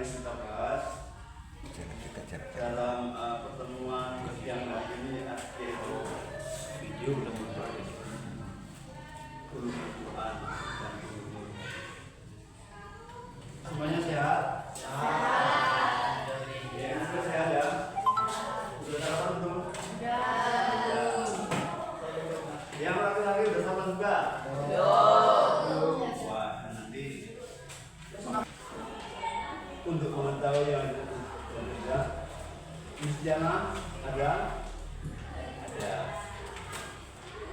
kita bahas dalam pertemuan siang hari ini, yaitu video tentang guru Quran dan guru. Semuanya sehat? Sehat. Ya, sudah sehat ya? Sudah sarapan belum? Sudah. Yang laki-laki udah sarapan juga? Belum. Wah, nanti untuk mengetahui yang tidak di sana ada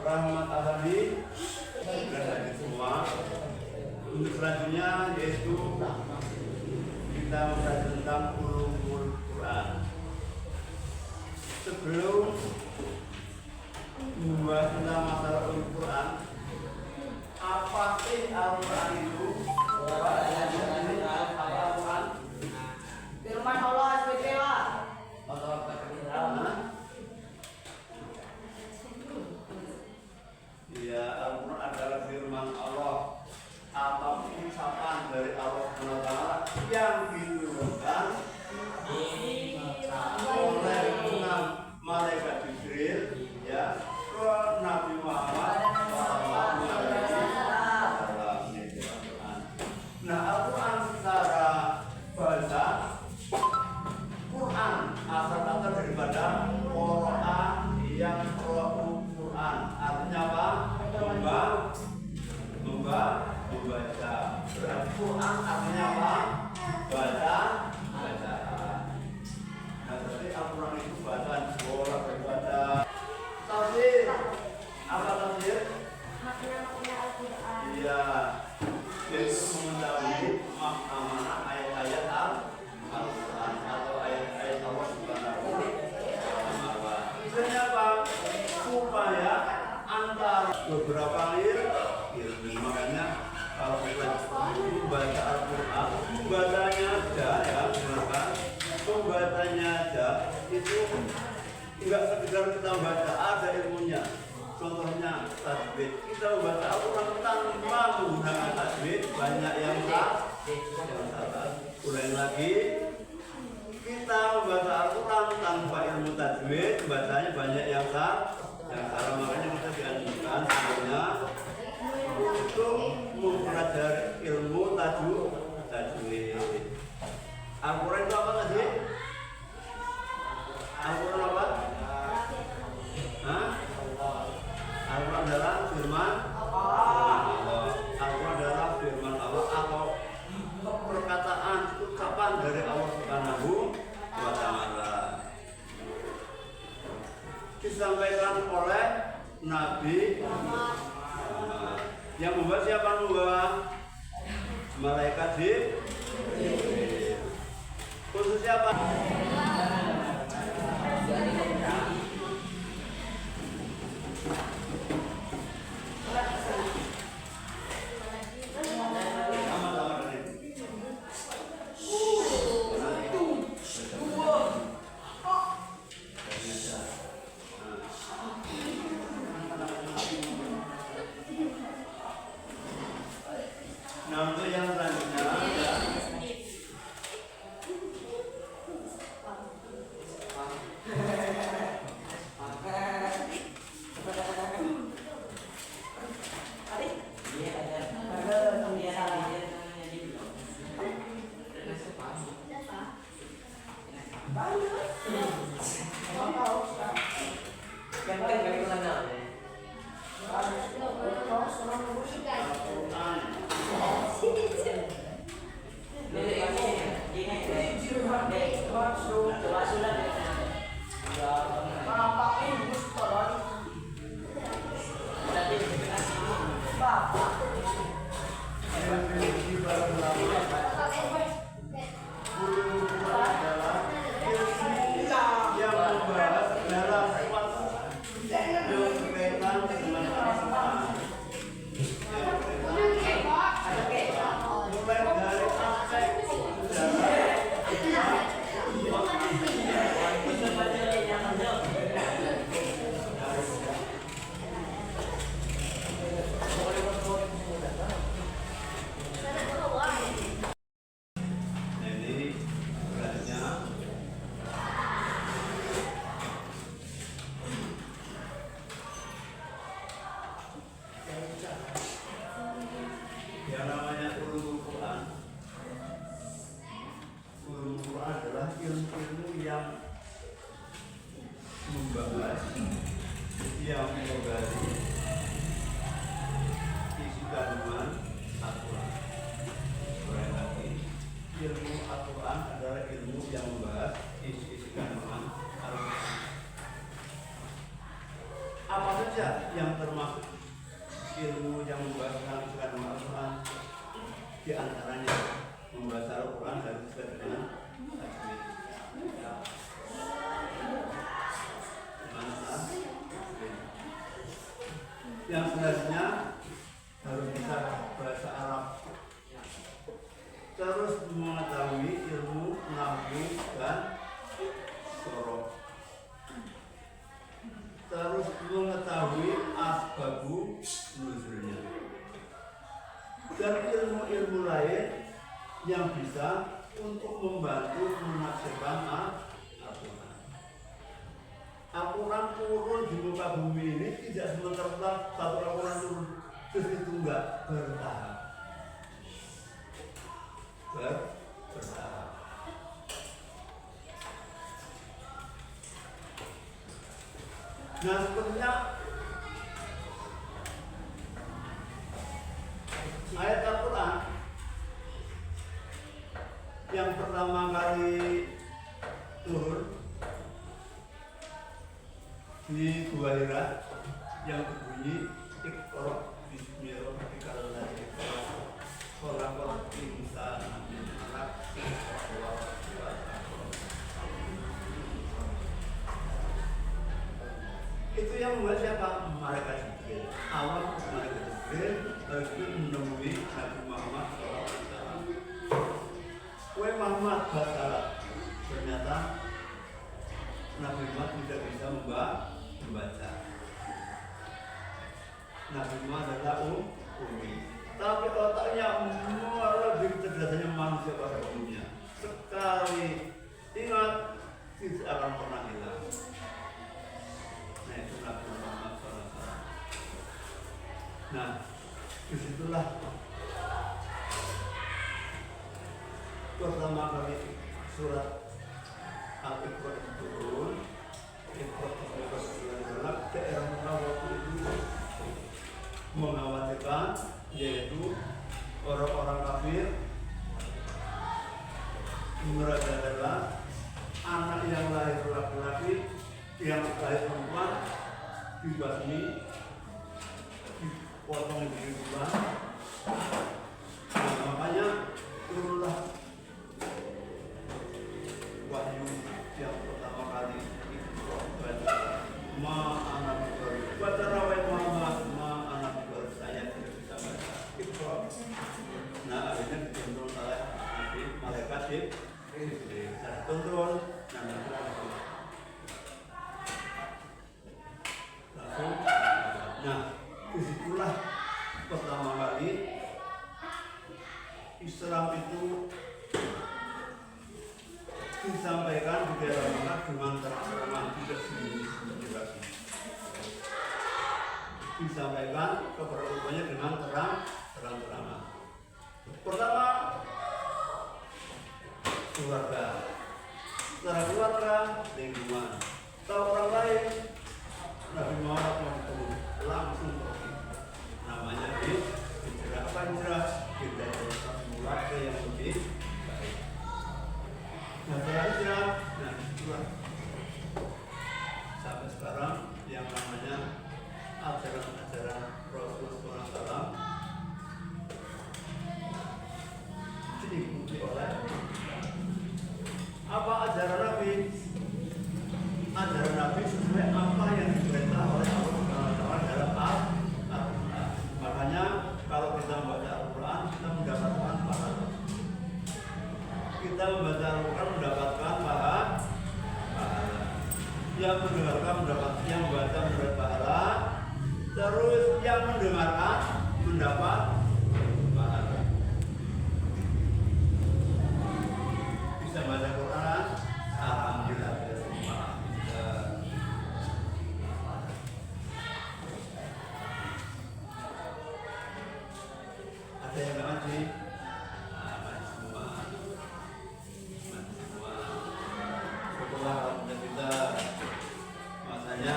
Rahmat Abadi dan lagi semua. Untuk selanjutnya yaitu kita membahas tentang ulumul Quran. Sebelum membahas tentang masalah ulumul Quran, apa sih Al-Quran itu? Apa Al-Quran? Firman Allah SWT. Ya, Al-Quran adalah firman Allah atau ucapan dari Allah SWT yang diturunkan oleh malaikat Jibril ya ke Nabi Muhammad SAW. Nah, Al-Quran secara bahasa Quran asal kata daripada Quran yang Quran artinya apa? Membaca. Berarti Quran artinya apa? Bacaan. Nah, berarti Al-Quran itu bacaan. Orang berbaca. Tafsir. Apa tafsir? Makna Al-Quran. Iya. Yaitu mengetahui makna ayat-ayat Al-Quran atau ayat-ayat Allah Subhanahu wa Ta'ala. Tujuannya apa? Supaya antara beberapa ilmu, makanya kalau kita membaca Al-Quran, membacanya aja ya, silakan. Membacanya aja itu enggak sekedar kita baca, ada ilmunya. Contohnya tajwid. Kita membaca Al-Quran tanpa menggunakan tajwid, banyak yang salah. Ulangi lagi. Kita membaca Al-Quran tanpa ilmu tajwid, bacanya banyak yang salah. Makanya kita dianjurkan sebenarnya untuk mempelajari ilmu tajwid. Al-Quran itu apa tadi? Al-Quran apa? Hah? Al-Quran adalah firman Allah. Al-Quran adalah firman Allah atau perkataan ucapan dari Allah Subhanahu wa Ta'ala. Disampaikan oleh Nabi Muhammad. Yang membuat siapa membawa? Malaikat Jibril. Khusus siapa? Nah, untuk yang selanjutnya Al-Quran adalah ilmu yang membahas isi-isi kandungan Al-Quran. Apa saja yang termasuk ilmu yang membahas tentang isi kandungan Al-Quran? Di antaranya membaca Al-Quran harus sesuai dengan tajwid. Yang selanjutnya harus bisa bahasa Arab, terus mengetahui ilmu nahwu dan sorof, terus mengetahui asbabu nuzulnya, dan ilmu-ilmu lain yang bisa untuk membantu menafsirkan Al-Quran. Al-Quran turun di muka bumi ini tidak sementara satu Al-Quran turun terus itu enggak, bertahap. Bertahap. Nah, sebenarnya ayat Al-Quran yang pertama kali turun di Gua Hira yang berbunyi Iqra bismi rabbikal ladzi khalaq khalaqal insana min 'alaq itu yang membuat siapa? Malaikat Jibril. Awal malaikat Jibril harus menemui Nabi Muhammad SAW. Kue Muhammad baca, ternyata Nabi Muhammad tidak bisa membaca. Nabi Muhammad adalah ummi, tapi otaknya lebih cerdasnya manusia pada umumnya. Sekali ingat tidak akan pernah hilang. Nah, itu Nabi Muhammad SAW. Nah, disitulah pertama kali surat Al-Iqra turun. Daerah Mekah waktu itu mengkhawatirkan, yaitu orang-orang kafir mereka adalah anak yang lahir laki-laki, yang lahir perempuan dibasmi, dipotong di kehidupan. Nah, makanya turunlah wahyu yang pertama kali baca anak baca rawai Muhammad anak saya tidak bisa baca itu. Nah, akhirnya dituntun oleh Nabi malaikat Jibril. Tuntun langsung. Nah, disitulah pertama kali Islam itu disampaikan di daerah Mekah dengan terang-terangan, tidak sembunyi-sembunyi lagi. Disampaikan kepada umatnya dengan terang-terangan. Pertama, keluarga. Setelah keluarga, lingkungan. Tahu orang lain, Nabi Muhammad mau langsung pergi. Namanya hijrah. Apa hijrah? Kita harus mulai ke yang lebih baik. Nah, setelah hijrah, nah itulah sampai sekarang yang namanya ajaran-ajaran Rasulullah SAW diikuti oleh apa ajaran Nabi? Ajaran Nabi sesuai apa yang diperintah oleh Allah dalam Al-Quran. Makanya kalau kita membaca Al-Quran, kita mendapatkan pahala. Kita membaca Al-Quran mendapatkan pahala. Yang mendengarkan yang membaca mendapat pahala. Terus yang mendengarkan mendapat pahala. Bisa baca Quran, alhamdulillah. Ada yang nggak ngaji? Ngaji semua. Setelah kita masanya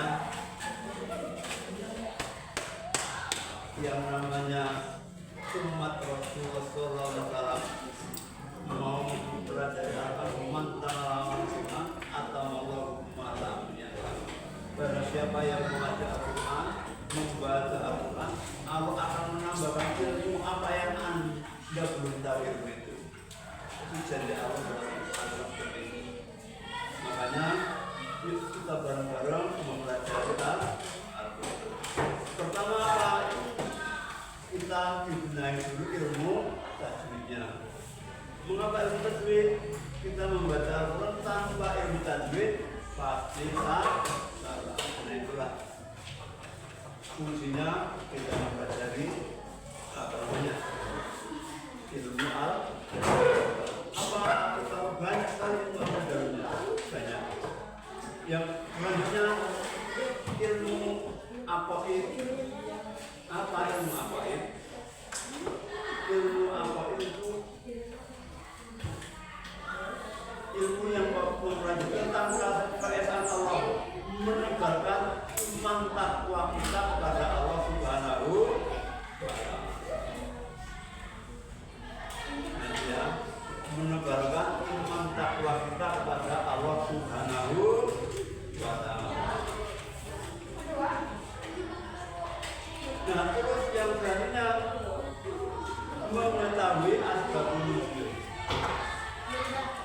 yang namanya janji Allah dalam seperti ini. Makanya yuk kita bareng-bareng mempelajari Al-Quran. Pertama apa? Kita dibenahi dulu ilmu tajwidnya. Mengapa ilmu tajwid? Kita membaca Al-Quran tanpa ilmu tajwid pasti salah. Nah itulah fungsinya kita mempelajari apa namanya ilmu apa banyak sekali ilmu dalamnya banyak. Yang selanjutnya ilmu aqaid. Apa ilmu aqaid? Ilmu aqaid itu ilmu yang mempelajari tentang keesaan Allah, menebarkan iman takwa kita kepada Allah Subhanahu wa Ta'ala. Ya, menebarkan iman takwa kita kepada Allah Subhanahu wa Ta'ala. Nah, terus yang selanjutnya mengetahui asbabun nuzul.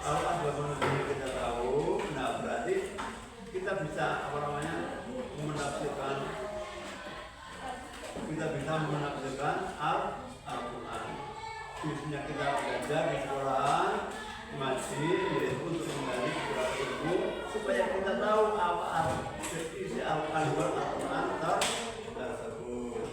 Kalau asbabun nuzul kita tahu, nah berarti kita bisa apa namanya menafsirkan, kita bisa menafsirkan Al-Quran. Biasanya kita belajar di sekolah ngaji yaitu untuk menggali beberapa ilmu supaya kita tahu apa isi Al-Quran tersebut.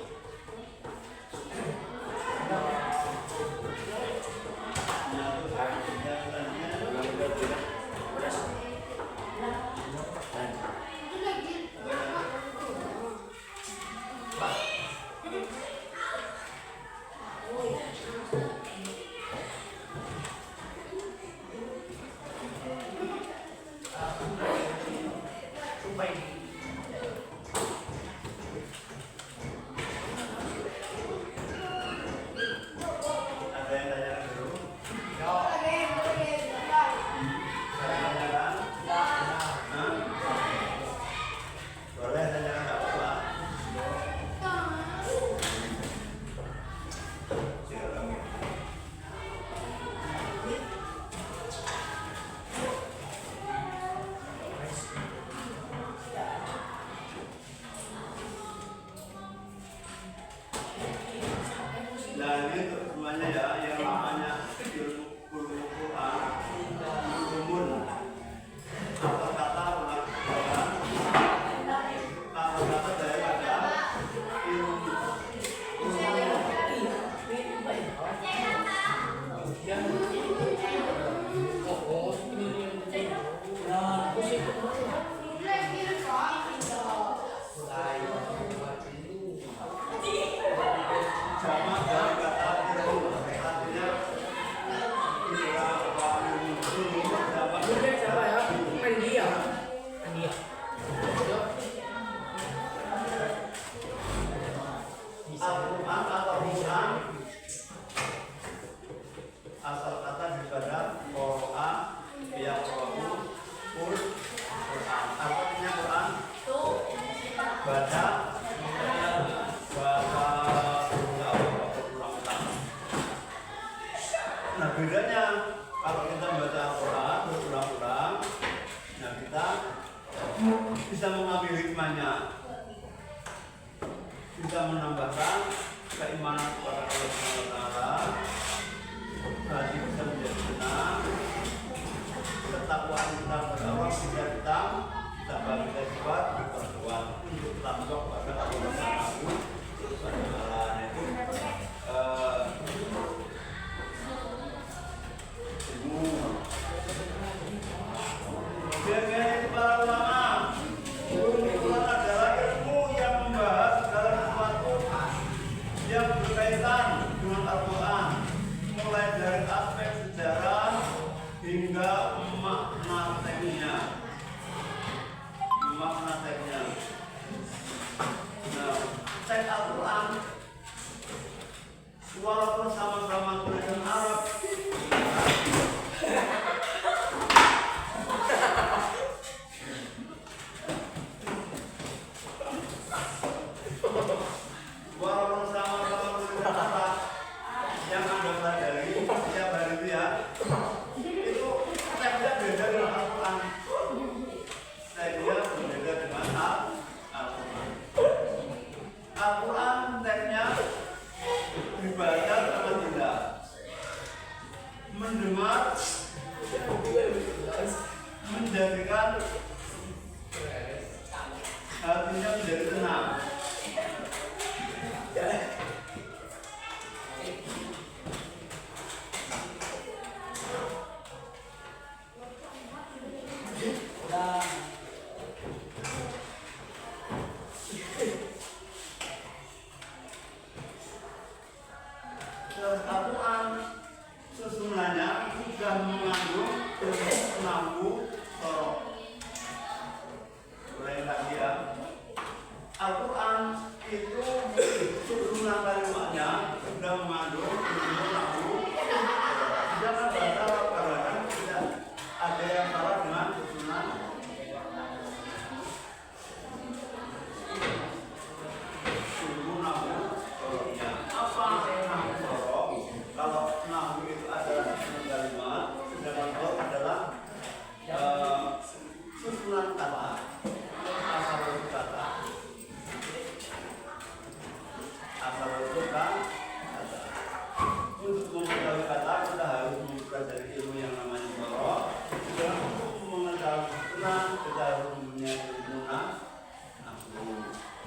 Nah ini untuk semuanya ya, yang namanya ilmu Quran, ilmu apa kata daripada ilmu Al-Quran atau Quran, asal kata daripada Quran, ya Quran, artinya Quran, baca, nah bedanya kalau kita membaca Al-Quran berulang-ulang, nah kita bisa mengambil hikmahnya, bisa menambahkan keimanan kepada Allah Subhanahu wa Ta'ala, hati bisa menjadi tenang, ketakwaan kita kepada Allah bisa kita bisa sifat berbuat untuk tambah kepada Allah Subhanahu wa Ta'ala. Itu Biasanya para ulama, Quran adalah ilmu yang membahas segala sesuatu yang berkaitan dengan Al-Quran, mulai dari aspek sejarah hingga makna teksnya. Nah, teks Al-Quran walaupun sama-sama tulisan Arab, yang Anda pelajari setiap hari itu ya, nahu sorok. Ulangi lagi ya. Al-Quran itu turunan kalimatnya sudah mengandung ilmu nahu. Jangan bahasa Arab karena tidak ada yang salah dengan susunan. Ilmu nahu soroknya. Apa nahu sorok? Kalau nahu itu adalah susunan kalimat, sedangkan sorok adalah susunan kata. Asal usul kata. Asal usul kata. Untuk mengetahui kata kita harus mempelajari ilmu yang namanya sorok. Dan untuk mengetahui susunan kita harus mempunyai ilmu nahu.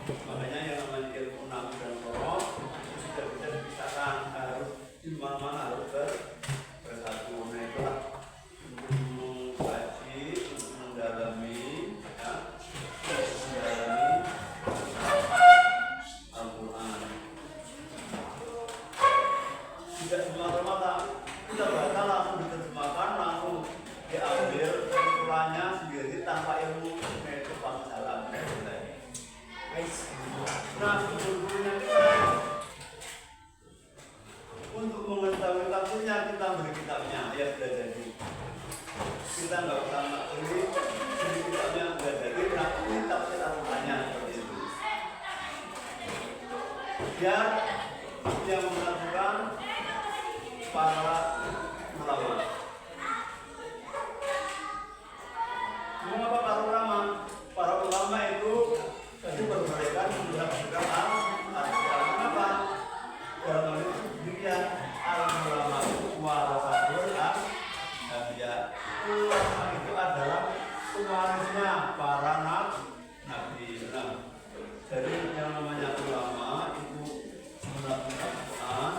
Makanya yang namanya ilmu nahu dan sorok tidak bisa dipisahkan, harus di mana-mana harus bersatu. Nah itulah untuk mengkaji, untuk mendalami, ya, mendalami Al-Quran. Tidak semata-mata kita baca langsung diterjemahkan, langsung diambil kesimpulannya sendiri tanpa ilmu. Nah itu pasti salah. Nah sebetulnya kita untuk mengetahui tafsirnya kita beri kitabnya, ya sudah jadi. Kita nggak usah beri kitabnya sudah jadi, tapi tafsir Al-Qurannya seperti itu. Biar yang melakukan para ulama. Mengapa para ulama? Para ulama itu tadi berberikan menjelaskan Al-Quran. Kenapa? Dalam hal itu demikian, al-ulama warasatul anbiya. Ulama itu adalah pewarisnya para nabi. Nah, jadi yang namanya ulama itu melakukan Al-Quran.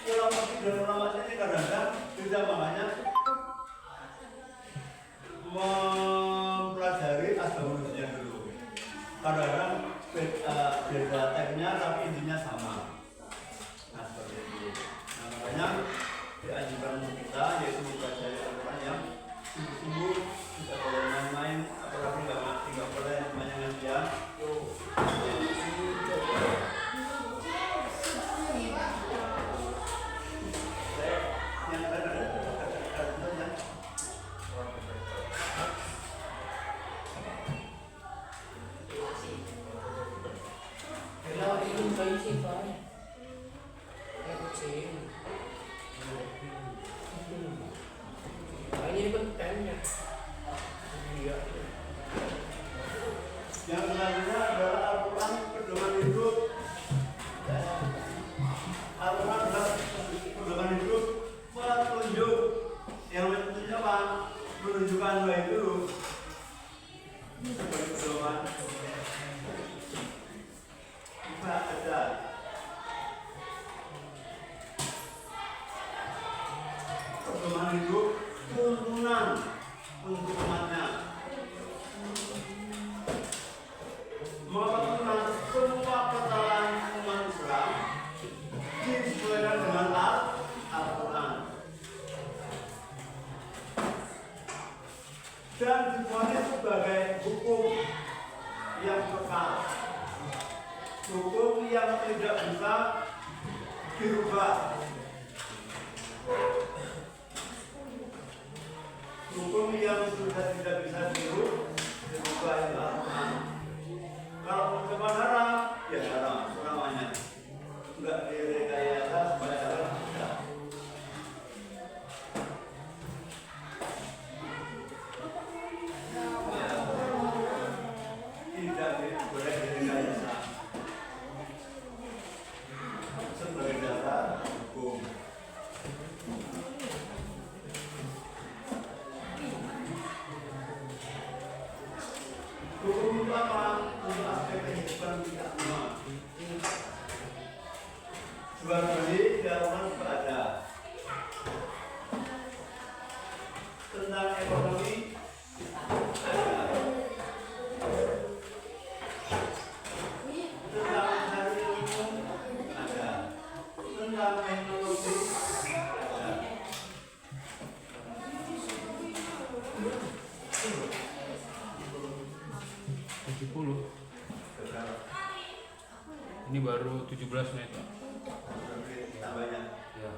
Ulama dan ulama ini kadang-kadang tidak makanya mempelajari asal-usulnya dulu. Kadang-kadang beda teksnya tapi intinya sama. Nah seperti itu. Nah makanya dianjurkan kita yaitu mempelajari Al-Quran yang sungguh-sungguh, tidak boleh main-main, apalagi nggak boleh main-main ya. Yang selanjutnya adalah Al-Quran pedoman hidup. Al-Quran adalah pedoman hidup, petunjuk. Yang menunjukkan apa? Menunjukkan baik dulu sebagai pedoman. Kita ada pedoman hidup, tuntunan untuk umatnya. Mengapa semua kesalahan umat Islam disesuaikan dengan Al-Quran dan dibuatnya sebagai hukum yang kekal, hukum yang tidak bisa dirubah, hukum yang sudah tidak bisa dirubah itu Al-Quran. Kalau hukuman haram, ya haram namanya. Enggak direkayasa supaya haram tidak. Ya, tidak boleh direkayasa sebagai dasar hukum. Hukum itu apa? Untuk aspek kehidupan kita semua. Jual beli dilakukan juga ada. Tentang ekonomi ada. Tentang mencari ilmu ada. Tentang teknologi ada. 70. Ini baru 17 menit, Pak. Tambahnya. Ya.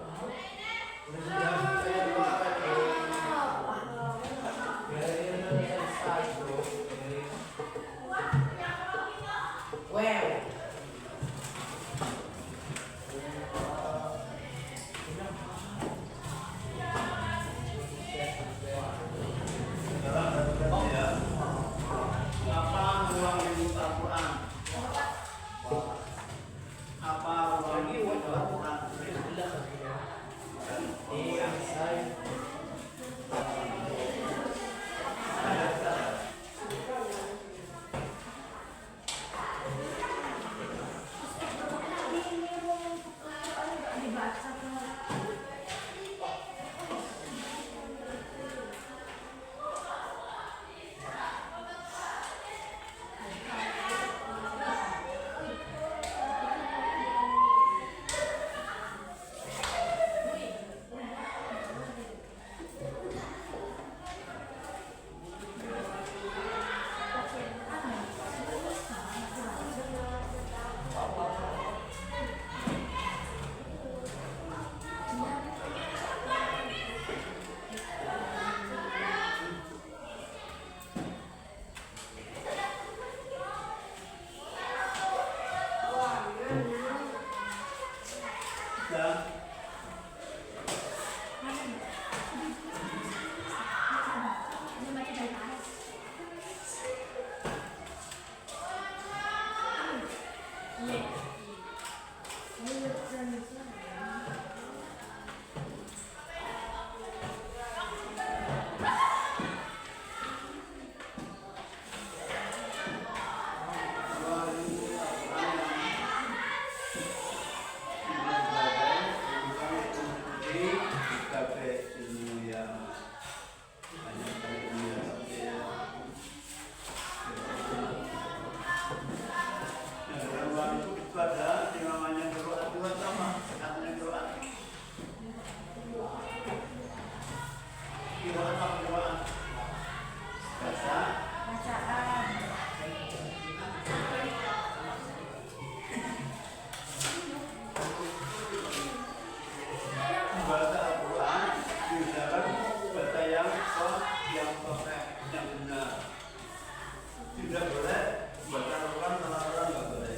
Tidak boleh baca Al-Quran salah-salah, nggak boleh.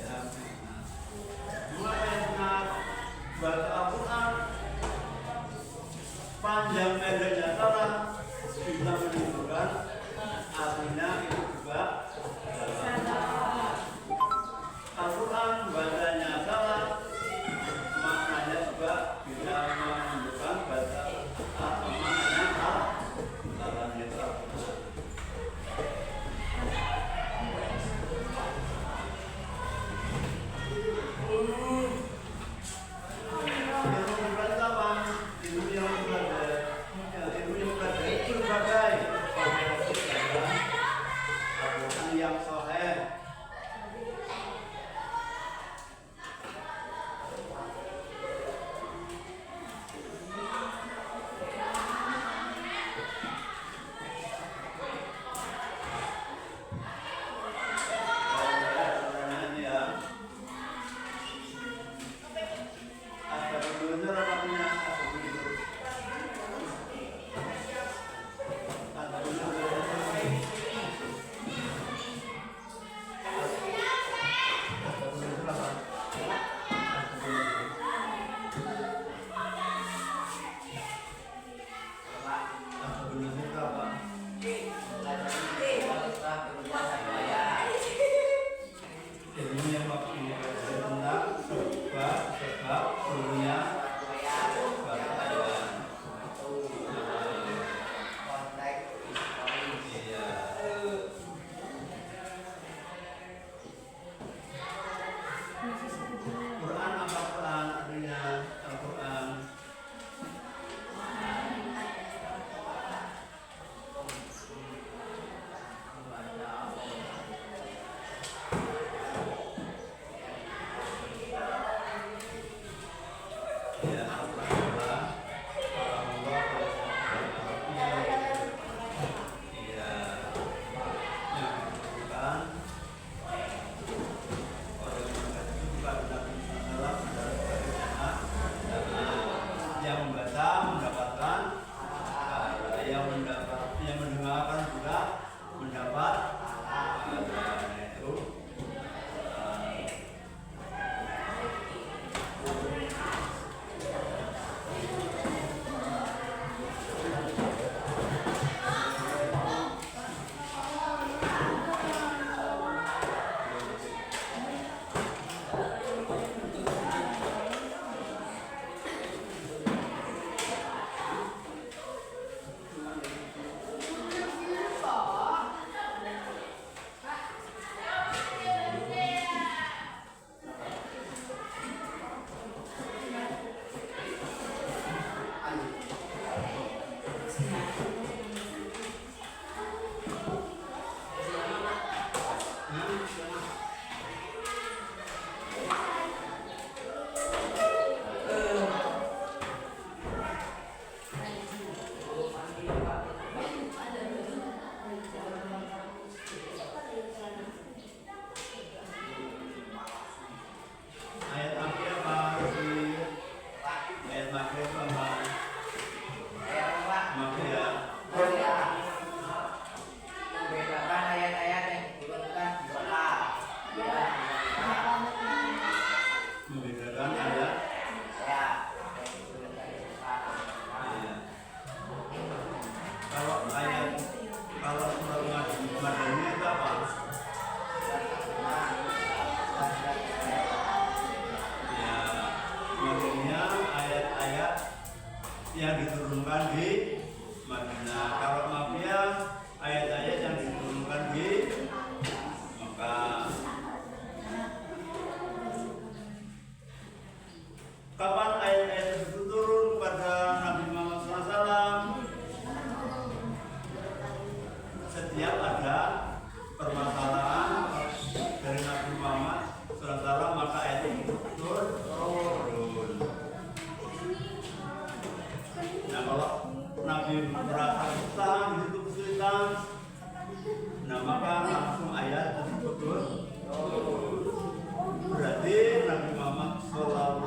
Mulai yang benar baca Al-Quran panjang pendeknya salah bisa menunjukkan artinya itu juga salah. Al-Quran bacanya salah maknanya juga bisa menunjukkan baca maknanya salah. Salahnya itu Al-Quran. Yang sahih. kalau surat Madani itu apa? Ya, maksudnya ayat-ayat yang diturunkan di Madinah. Kalau mafia ayat-ayat yang diturunkan di Mekah. Kapan ayat-ayat tersebut turun kepada Nabi Muhammad SAW? Setiap ada permasalahan dari Nabi Muhammad SAW, maka ayat itu turun. Nah, kalau Nabi merasa kesusahan, di situ kesulitan, nah maka langsung ayat tersebut turun. Berarti Nabi Muhammad SAW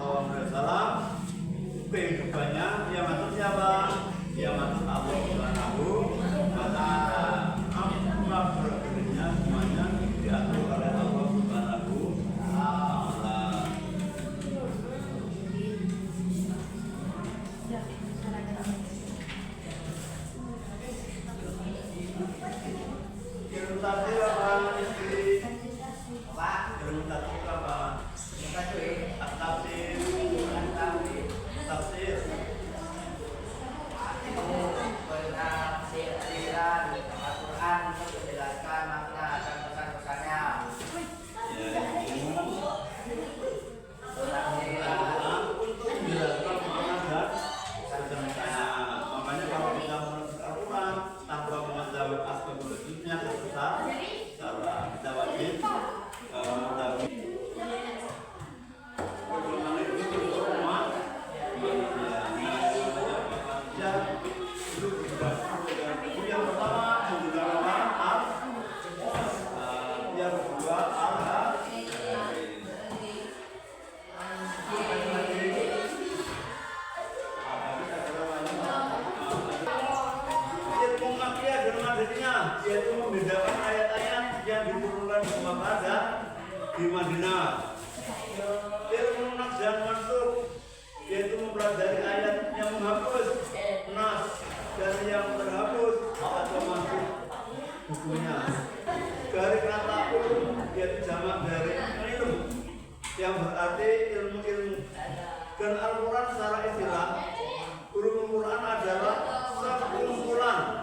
kehidupannya yang maksud siapa? Yang maksud Allah Subhanahu wa Ta'ala. Apa bergeraknya semuanya diatur oleh Allah Subhanahu wa Ta'ala. Ilmu tafsir apa istri? Ilmu tafsir apa? Tafsir. Tafsir. Penafsiran Al-Quran untuk menjelaskan makna dan pesan-pesannya. Ya, ilmu Penafsiran untuk menjelaskan makna dan pesan-pesannya. Makanya kalau kita menulis Al-Quran tanpa mengetahui aspek wujudnya tersesat, salah. Kita wajib mengetahui bagaimana itu bentuk umat manusia itu berdasar yang pertama menggunakan yang kedua ilmu makiyah dan madaninya, yaitu membedakan ayat-ayat yang diturunkan di Mekah dan di Madinah. Ilmu nas dan mansukh, yaitu mempelajari ayat yang menghapus nas dan yang terhapus atau masuk bukunya. Dari kata ulum, yaitu jamak dari ilmu, yang berarti ilmu-ilmu. Dan Al-Quran secara istilah, ulumul Quran adalah sekumpulan